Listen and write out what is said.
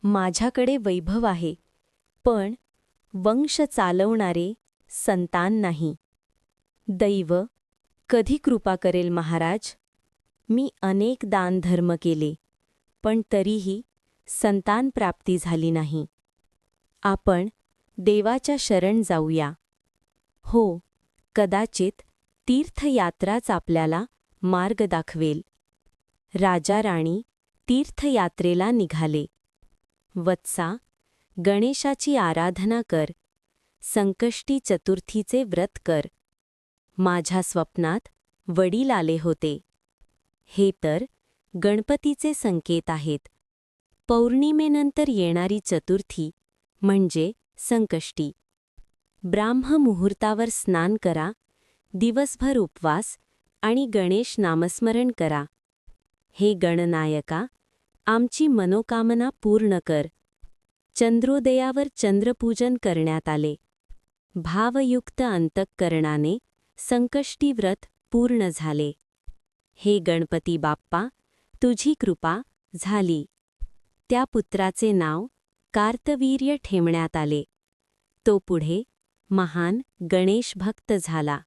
माझ्याकडे वैभव आहे, पण वंश चालवणारे संतान नाही. दैव कधी कृपा करेल महाराज? मी अनेक दानधर्म केले, पण तरीही संतान प्राप्ती झाली नाही. आपण देवाच्या शरण जाऊया. हो, कदाचित तीर्थयात्राच आपल्याला मार्ग दाखवेल. राजा राणी तीर्थयात्रेला निघाले. वत्सा, गणेशाची आराधना कर, संकष्टी चतुर्थीचे व्रत कर. माझ्या स्वप्नात वडील आले होते. हे तर गणपतीचे संकेत आहेत. पौर्णिमेनंतर येणारी चतुर्थी म्हणजे संकष्टी. ब्राह्ममुहूर्तावर स्नान करा, दिवसभर उपवास आणि गणेश नामस्मरण करा. हे गणनायका, आमची मनोकामना पूर्ण कर. चंद्रोदयावर चंद्रपूजन करण्यात आले. भावयुक्त अंतःकरणाने संकष्टी व्रत पूर्ण झाले. हे गणपती बाप्पा, तुझी कृपा झाली. त्या पुत्राचे नाव कार्तवीर्य ठेवण्यात आले. तो पुढे महान गणेश भक्त झाला.